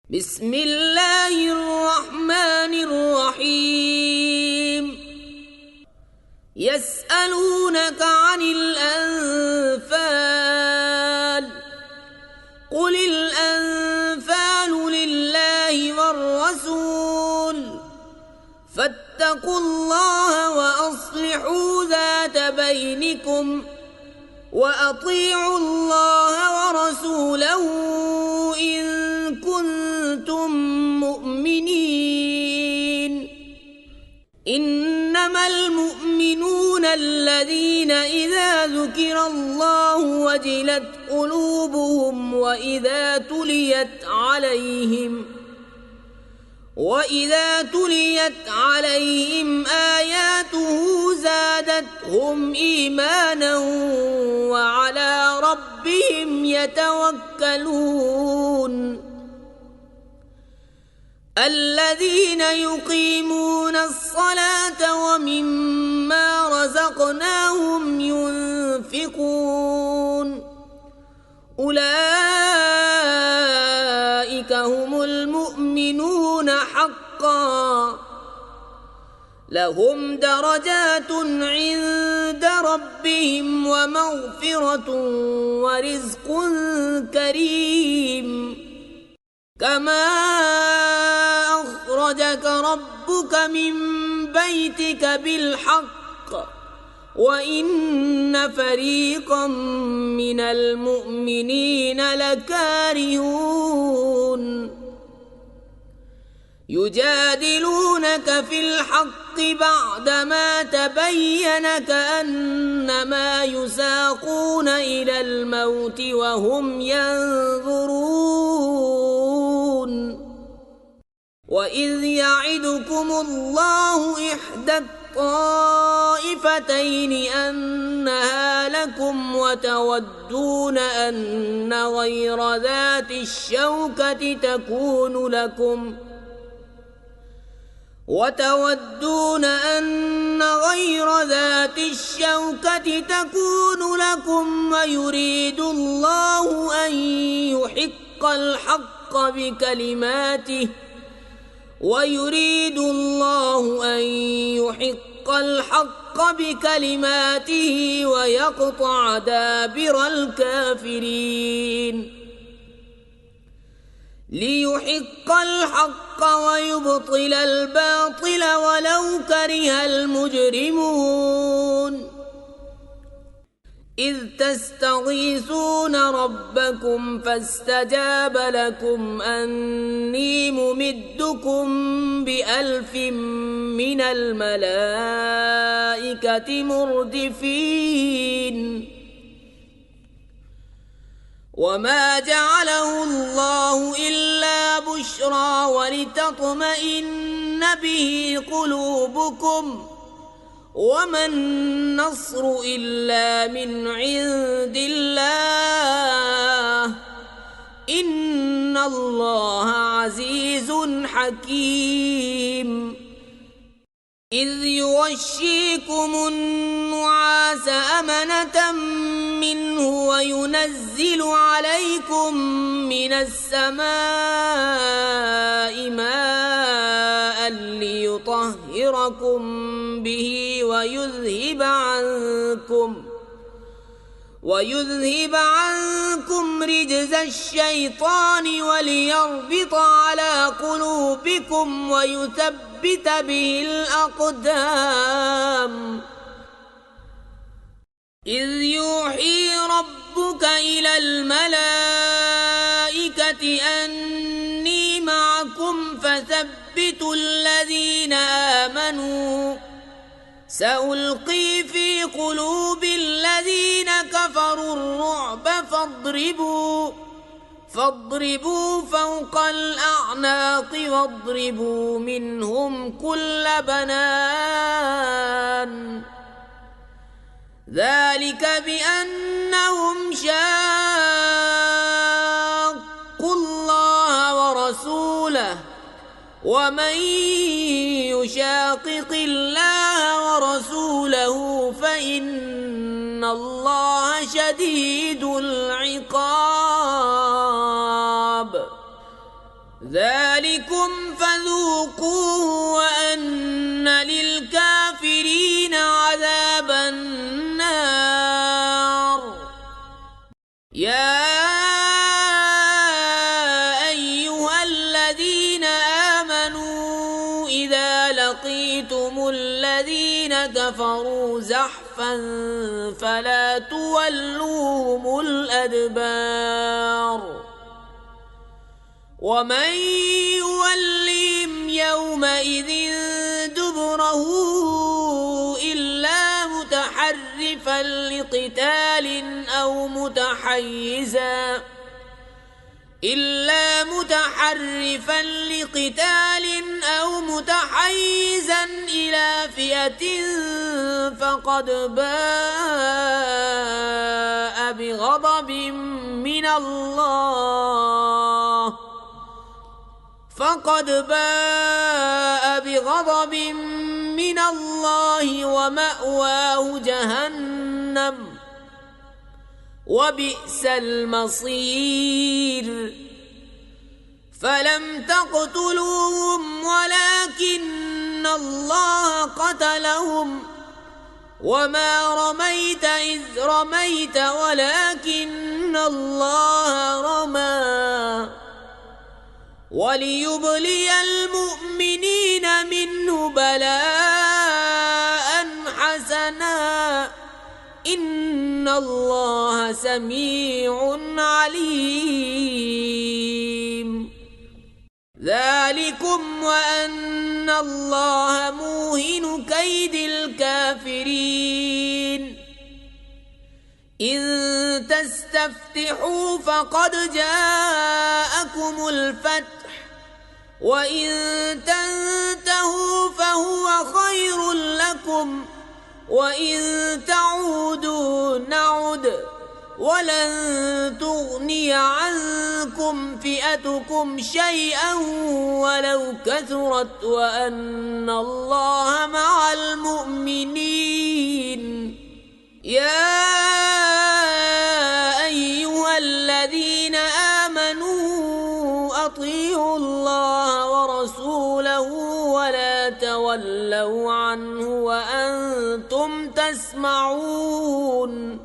بسم الله الرحمن الرحيم يسألونك عن الأنفال قل الأنفال لله والرسول فاتقوا الله وأصلحوا ذات بينكم وأطيعوا الله ورسوله إن كنتم مؤمنين إنما المؤمنون الذين إذا ذكر الله وجلت قلوبهم وإذا تليت عليهم آياته زادتهم إيمانا وعلى ربهم يتوكلون الذين يقيمون الصلاة ومما رزقناهم ينفقون أولئك هم المؤمنون حقا لهم درجات عند ربهم ومغفرة ورزق كريم كما أخرجك ربك من بيتك بالحق وإن فريقا من المؤمنين لكارهون يجادلونك في الحق بعدما تبين كأنما يساقون إلى الموت وهم ينظرون وإذ يعدكم الله إحدى الطائفتين أنها لكم وتودون أن غير ذات الشوكة تكون لكم ويريد الله أن يحق الحق بكلماته ويقطع دابر الكافرين ليحق الحق ويبطل الباطل ولو كره المجرمون إذ تستغيثون ربكم فاستجاب لكم أني ممدكم ب1000 من الملائكة مردفين وما جعله الله إلا بشرى ولتطمئن به قلوبكم وما النصر إلا من عند الله إن الله عزيز حكيم إذ يغشيكم النعاس أمنة منه وينزل عليكم من السماء ماء ليطهركم به ويذهب عنكم رجز الشيطان وليربط على قلوبكم ويثبت به الأقدام إذ يوحي ربك إلى الملائكة أني معكم فثبتوا الذين آمنوا سألقي في قلوب الذين كفروا الرعب فاضربوا فوق الأعناق واضربوا منهم كل بنان ذلك بأنهم شاقوا الله ورسوله ومن يشاقق الله ورسوله فإن الله شديد العقاب ذلكم فذوقوه وأن للكافرين عذاب النار. يا أيها الذين آمنوا إذا لقيتم الذين كفروا زحفا فلا تولوهم الأدبار ومن يولهم يومئذ دبره إلا متحرفا لقتال أو متحيزا إلى فئة فقد باء بغضب من الله ومأواه جهنم وبئس المصير. فلم تقتلوهم ولكن الله قتلهم وما رميت إذ رميت ولكن الله رمى وليبلي المؤمنين منه بلاء حسنا إن الله سميع عليم. ذلكم وأن الله موهن كيد الكافرين. إن تستفتحوا فقد جاءكم الفتح وإن تنتهوا فهو خير لكم وإن تعودوا نعد ولن تغني عنكم فئتكم شيئا ولو كثرت وأن الله مع المؤمنين. يا أيها الذين آمنوا أطيعوا الله ورسوله ولا تولوا عنه وأنتم تسمعون.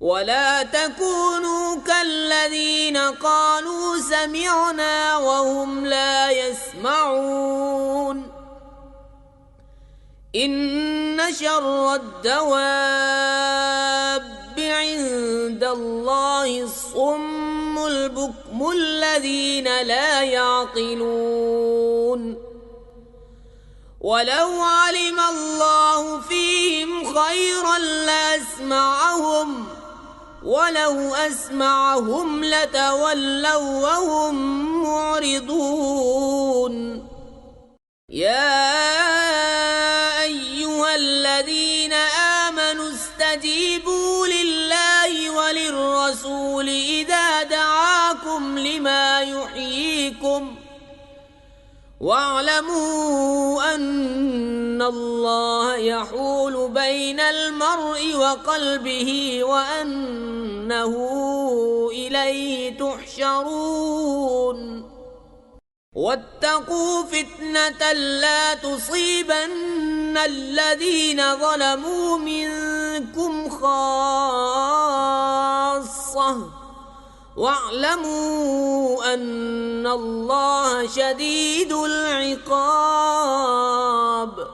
ولا تكونوا كالذين قالوا سمعنا وهم لا يسمعون. إن شر الدواب عند الله الصم البكم الذين لا يعقلون. ولو علم الله فيهم خيرا لأسمعهم ولو أسمعهم لتولوا وهم معرضون. يا أيها الذين آمنوا استجيبوا لله وللرسول إذا دعاكم لما يحييكم واعلموا أن الله يحول بين المرء وقلبه وأنه إليه تحشرون. واتقوا فتنة لا تصيبن الذين ظلموا منكم خاصة واعلموا أن الله شديد العقاب.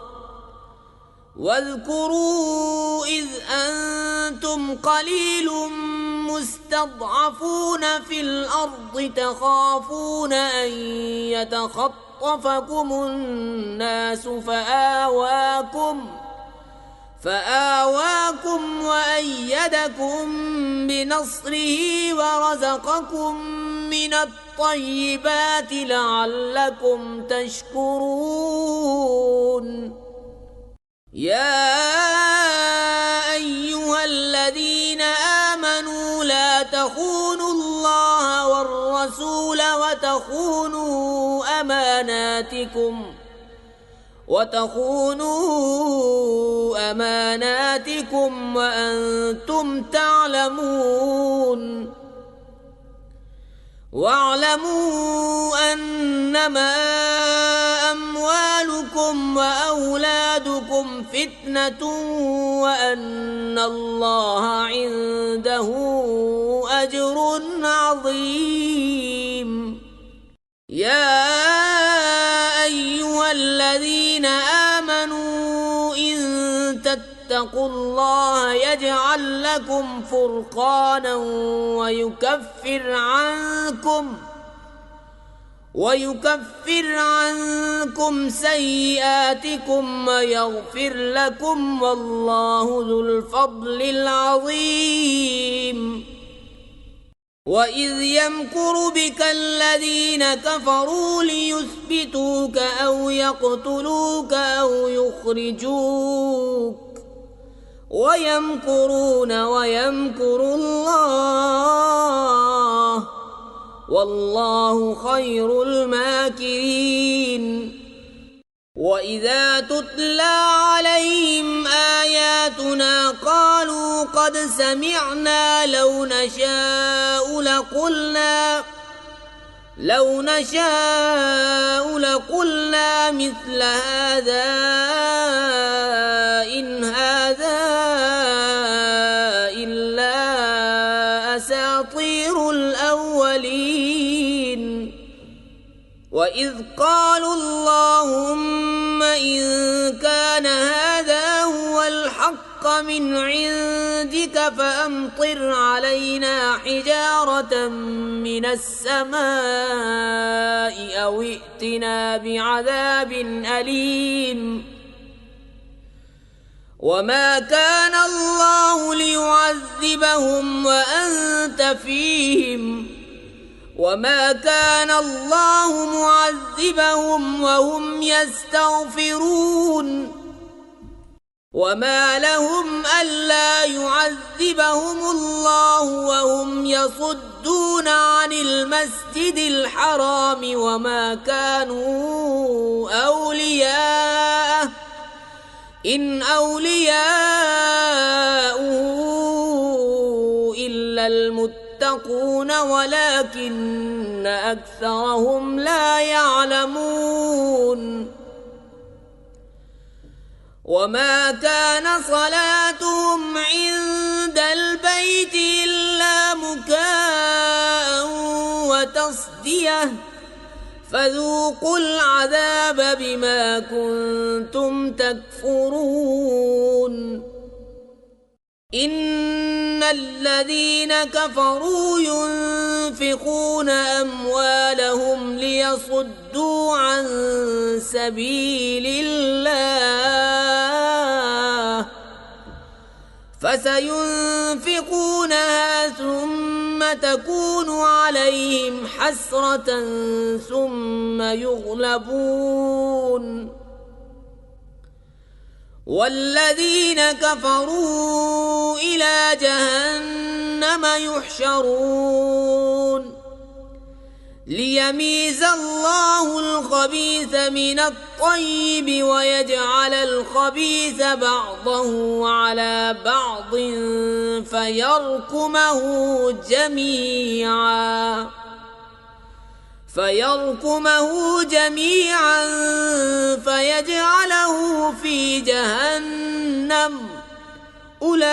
واذكروا إذ أنتم قليل مستضعفون في الأرض تخافون أن يتخطفكم الناس فآواكم وأيدكم بنصره ورزقكم من الطيبات لعلكم تشكرون. يا أيها الذين آمنوا لا تخونوا الله والرسول وتخونوا أماناتكم وأنتم تعلمون. واعلموا أنما أموالكم وأولادكم فتنة وأن الله عنده أجر عظيم. يا أيها الذين آمنوا إن تتقوا الله يجعل لكم فرقانا ويكفر عنكم سيئاتكم ويغفر لكم والله ذو الفضل العظيم. وإذ يمكر بك الذين كفروا ليثبتوك أو يقتلوك أو يخرجوك ويمكرون ويمكر الله والله خير الماكرين. وإذا تتلى عليهم آياتنا قالوا قد سمعنا لو نشاء لقلنا مثل هذا إن هذا إلا أساطير الأولين. وإذ قالوا اللهم إن كان هذا هو الحق من عندك فأمطر علينا حجارة من السماء أو ائتنا بعذاب أليم. وما كان الله ليعذبهم وأنت فيهم وما كان الله معذبهم وهم يستغفرون. وما لهم ألا يعذبهم الله وهم يصدون عن المسجد الحرام وما كانوا أولياءه إن أولياؤه إلا المتقون ولكن أكثرهم لا يعلمون. وما كان صلاتهم عند البيت إلا مكاء وتصدية فذوقوا العذاب بما كنتم تكفرون. إن الذين كفروا ينفقون أموالهم ليصدوا عن سبيل الله فسينفقونها ثم تكون عليهم حسرة ثم يغلبون والذين كفروا إلى جهنم يحشرون ليميز الله الخبيث من الطيب ويجعل الخبيث بعضه على بعض فيركمه جميعا فيجعله في جهنم أولئك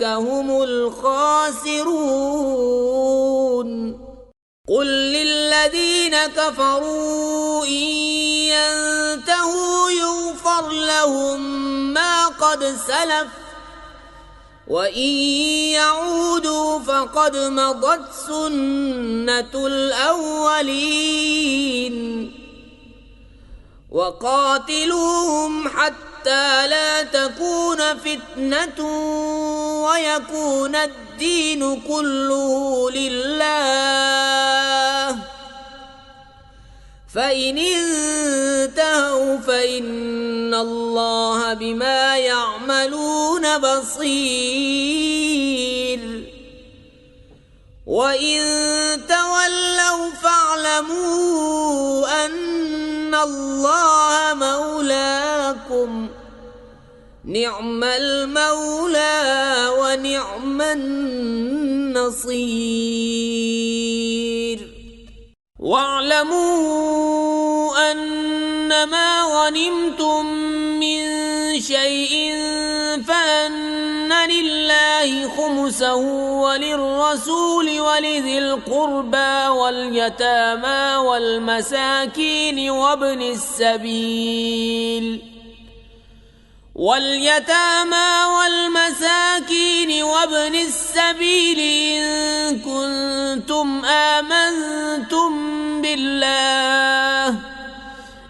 هم الخاسرون. قل للذين كفروا إن ينتهوا يغفر لهم ما قد سلف وإن يعودوا فقد مضت سنة الأولين. وقاتلوهم حتى لا تكون فتنة ويكون الدين كله لله فإن انتهوا فإن الله بما يعملون بصير. وإن تولوا فاعلموا أن الله مولاكم نعم المولى ونعم النصير. نصير واعلموا أنما غنمتم من شيء فأن لله خمسه وللرسول ولذي القربى واليتامى والمساكين وابن السبيل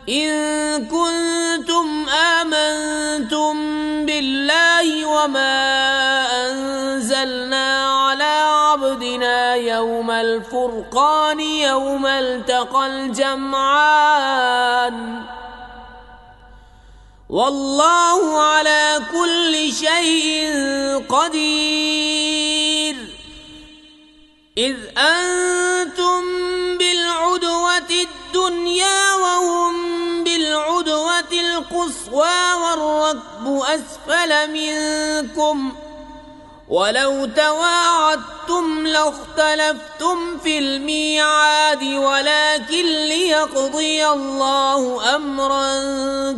إن كنتم آمنتم بالله وما أنزلنا على عبدنا يوم الفرقان يوم التقى الجمعان والله على كل شيء قدير إذ أنتم بالعدوة الدنيا وهم بالعدوة القصوى والركب أسفل منكم ولو تواعدتم لاختلفتم في الميعاد ولكن ليقضي الله أمرا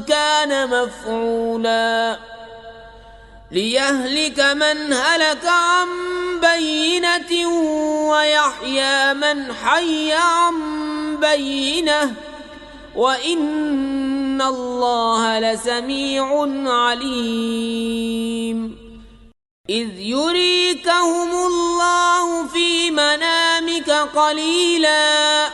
كان مفعولا ليهلك من هلك عن بينة ويحيى من حي عن بينة وإن الله لسميع عليم إذ يريكهم الله في منامك قليلا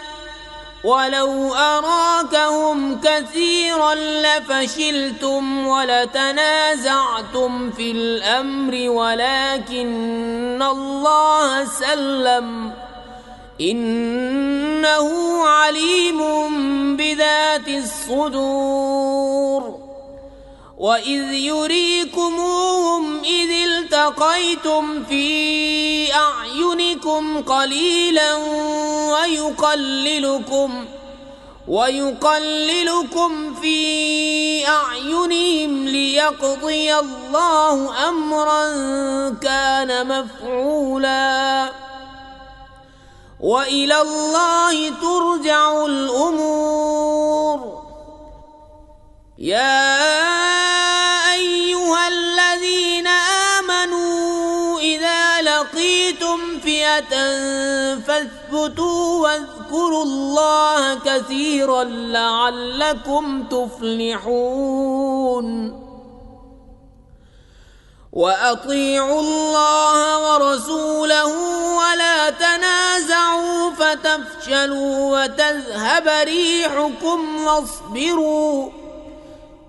ولو أراكهم كثيرا لفشلتم ولتنازعتم في الأمر ولكن الله سلم إنه عليم بذات الصدور وإذ يريكموهم إذ التقيتم في أعينكم قليلا ويقللكم في أعينهم ليقضي الله أمرا كان مفعولا وإلى الله ترجع الأمور يا أيها الذين آمنوا إذا لقيتم فئة فاثبتوا واذكروا الله كثيرا لعلكم تفلحون وأطيعوا الله ورسوله ولا تنازعوا فتفشلوا وتذهب ريحكم واصبروا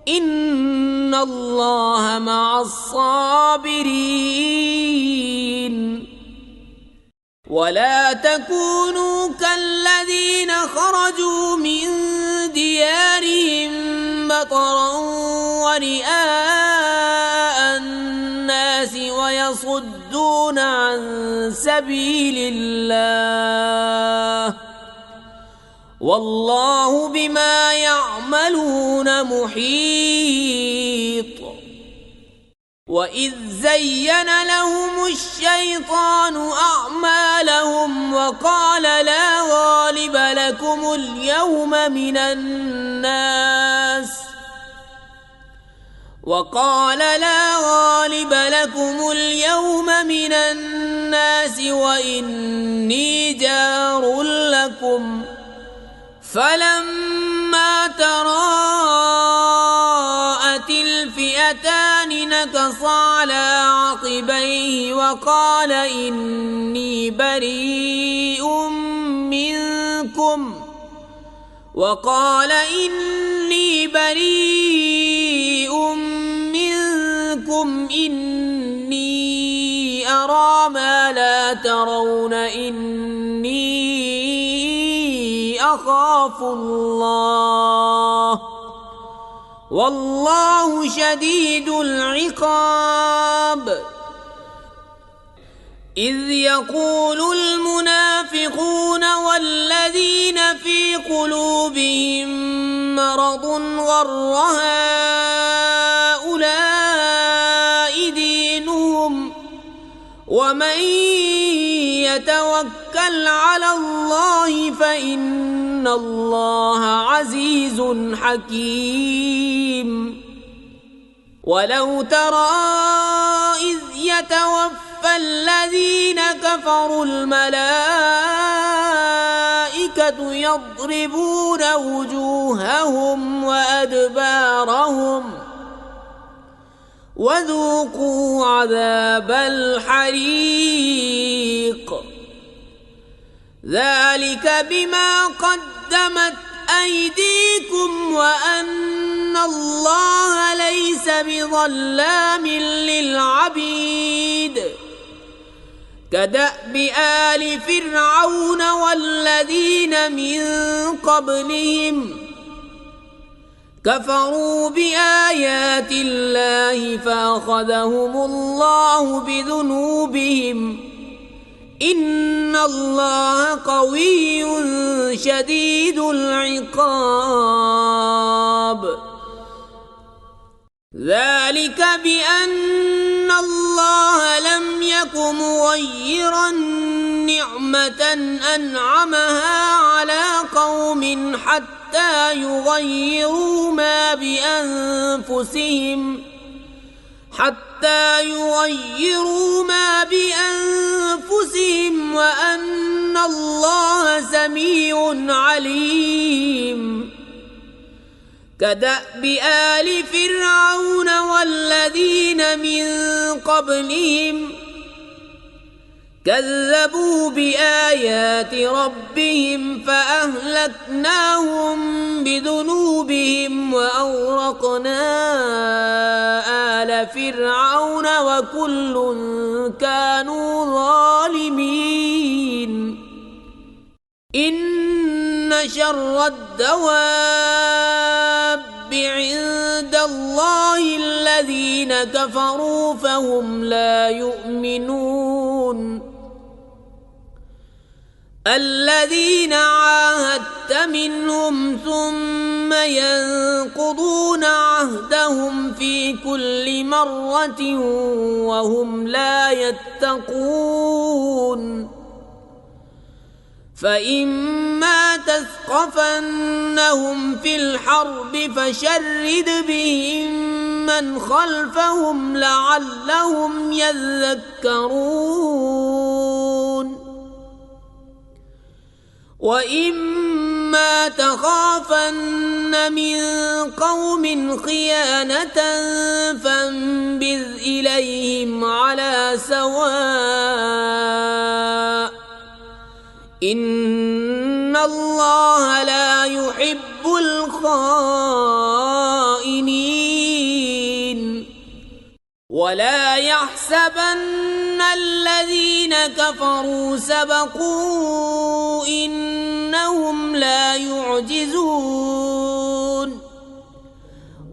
إن الله مع الصابرين ولا تكونوا كالذين خرجوا من ديارهم بطرا ورئاء الناس ويصدون عن سبيل الله والله بما يعملون محيط وإذ زين لهم الشيطان أعمالهم وقال لا غالب لكم اليوم من الناس وإني جار لكم فلما تراءت الفئتان نكص على عقبيه وقال إني بريء منكم إني أرى ما لا ترون إني أخاف الله والله شديد العقاب إذ يقول المنافقون والذين في قلوبهم مرض غر هؤلاء دينهم ومن يتوكل على الله فإن الله عزيز حكيم. ولو ترى إذ يتوفى الذين كفروا الملائكة يضربون وجوههم وأدبارهم وذوقوا عذاب الحريق ذلك بما قدمت أيديكم وأن الله ليس بظلام للعبيد. كدأب آل فرعون والذين من قبلهم كفروا بآيات الله فأخذهم الله بذنوبهم إن الله قوي شديد العقاب. ذلك بأن الله لم يك مغيرا نعمة أنعمها على قوم حتى يغيروا ما بأنفسهم وأن الله سميع عليم. كدأب آل فرعون والذين من قبلهم كذبوا بآيات ربهم فأهلكناهم بذنوبهم وأغرقنا آل فرعون وكل كانوا ظالمين. إن شر الدواب عند الله الذين كفروا فهم لا يؤمنون. الذين عاهدت منهم ثم ينقضون عهدهم في كل مرة وهم لا يتقون. فإما تثقفنهم في الحرب فشرد بهم من خلفهم لعلهم يذكرون. وإما تخافن من قوم خيانة فانبذ إليهم على سواء إن الله لا يحب الخائنين. ولا يحسبن الذين كفروا سبقوا إنهم لا يعجزون.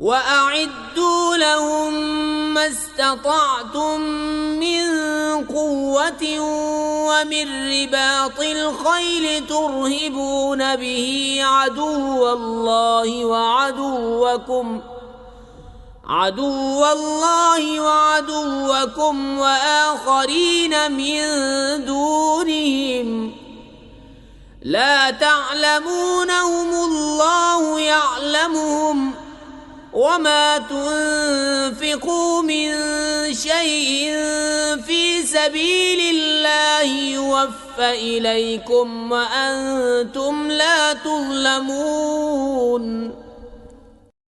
وأعدوا لهم ما استطعتم من قوة ومن رباط الخيل ترهبون به عدو الله وعدوكم وآخرين من دونهم لا تعلمونهم الله يعلمهم وما تنفقوا من شيء في سبيل الله يوفى إليكم وأنتم لا تظلمون.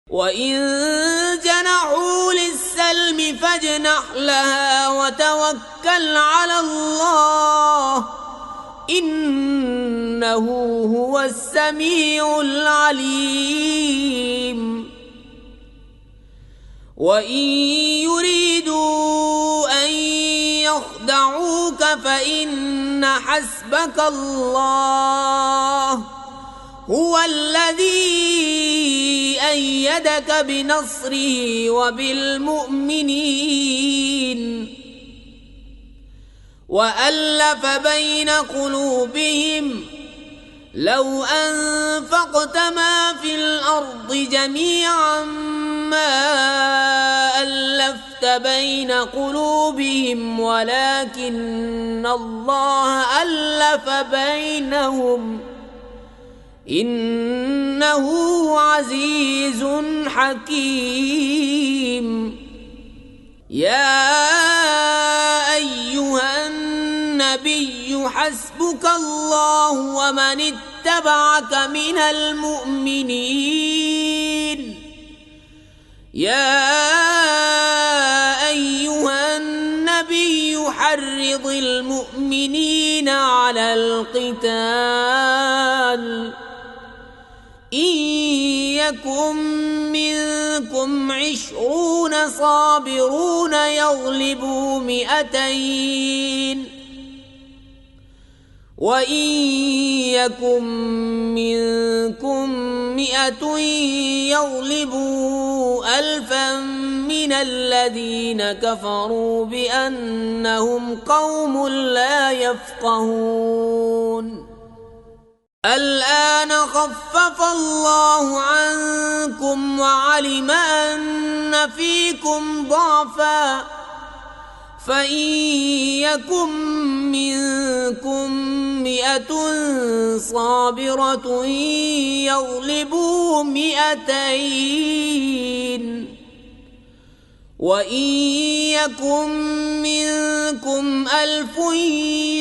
وإن جنحوا للسلم فاجنح لها وتوكل على الله إنه هو السميع العليم. وإن يريدوا أن يخدعوك فإن حسبك الله هو الذي أيدك بنصره وبالمؤمنين وألف بين قلوبهم لو أنفقت ما في الأرض جميعا ما ألفت ألفت بين قلوبهم ولكن الله ألف بينهم إنه عزيز حكيم. يا أيها النبي حسبك الله ومن اتبعك من المؤمنين. يا أيها النبي حرض المؤمنين على القتال إن يكن منكم 20 صابرون يغلبوا 200 وإن يكن منكم 100 يغلبوا 1000 من الذين كفروا بأنهم قوم لا يفقهون. الآن خفف الله عنكم وعلم أن فيكم ضعفا فإن يكن منكم 100 صابرة يغلبوا 200 وإن يكن منكم 1000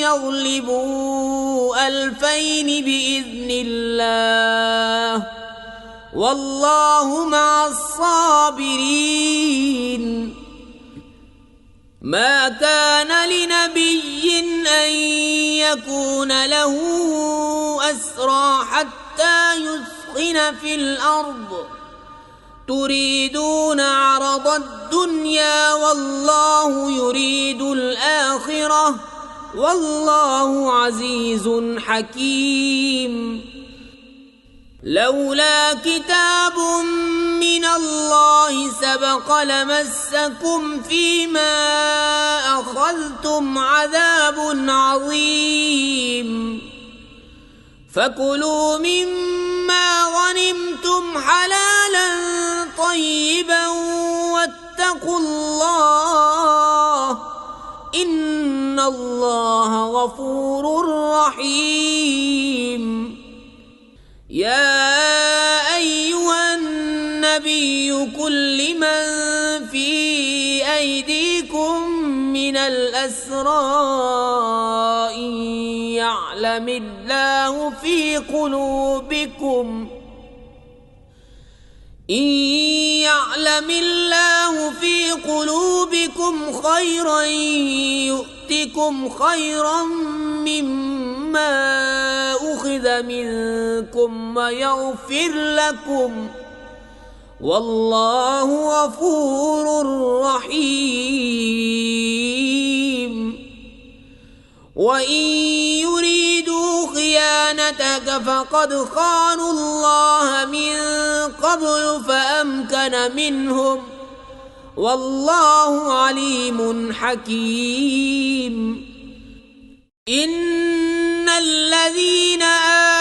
يغلبوا 2000 بإذن الله والله مع الصابرين. ما كان لنبي أن يكون له أسرى حتى يثخن في الأرض تريدون عرض الدنيا والله يريد الآخرة والله عزيز حكيم. لولا كتاب من الله سبق لمسكم فيما أخذتم عذاب عظيم فكلوا مما غنمتم حلالا طيبا واتقوا الله إن الله غفور رحيم. يا أيها النبي قل لمن في أيديكم من الأسرى إن يعلم الله في قلوبكم خيرا يؤتكم خيرا مما أخذ منكم ويغفر لكم والله غفور رحيم. وإن يريدوا خيانتك فقد خانوا الله من قبل فأمكن منهم والله عليم حكيم. إن الذين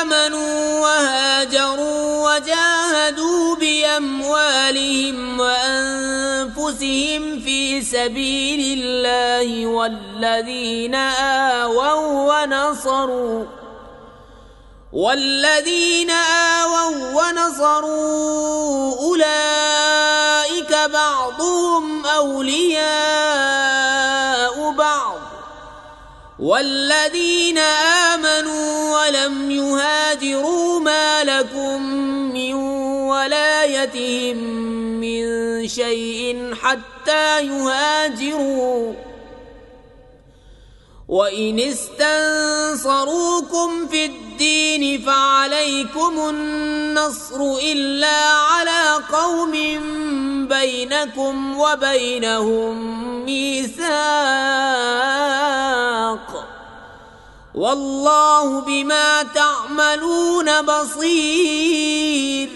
آمنوا وهاجروا وجاهدوا بأموالهم وأنفسهم في سبيل الله والذين آووا ونصروا أولئك بعضهم أولياء بعض والذين آمنوا ولم يهاجروا ما لكم من ولايتهم من شيء حتى يهاجروا وإن استنصروكم في الدين فعليكم النصر إلا على قوم بينكم وبينهم ميثاق والله بما تعملون بصير.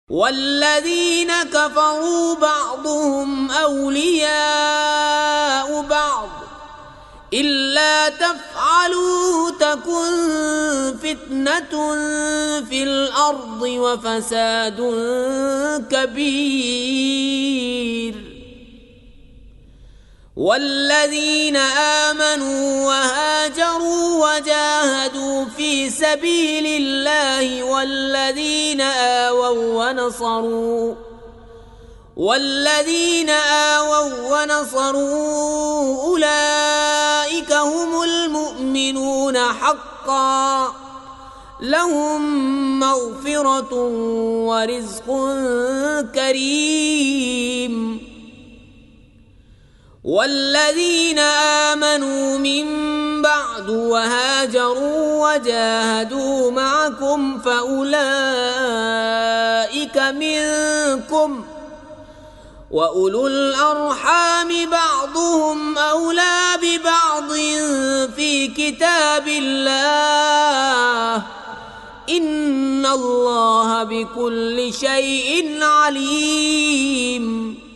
والذين كفروا بعضهم أولياء بعض إلا تفعلوا تكن فتنة في الأرض وفساد كبير. والذين آمنوا وهاجروا وجاهدوا في سبيل الله والذين آووا ونصروا أولئك هم المؤمنون حقا لهم مغفرة ورزق كريم. والذين آمنوا من بعد وهاجروا وجاهدوا معكم فأولئك منكم وأولو الأرحام بعضهم أولى ببعض في كتاب الله إن الله بكل شيء عليم.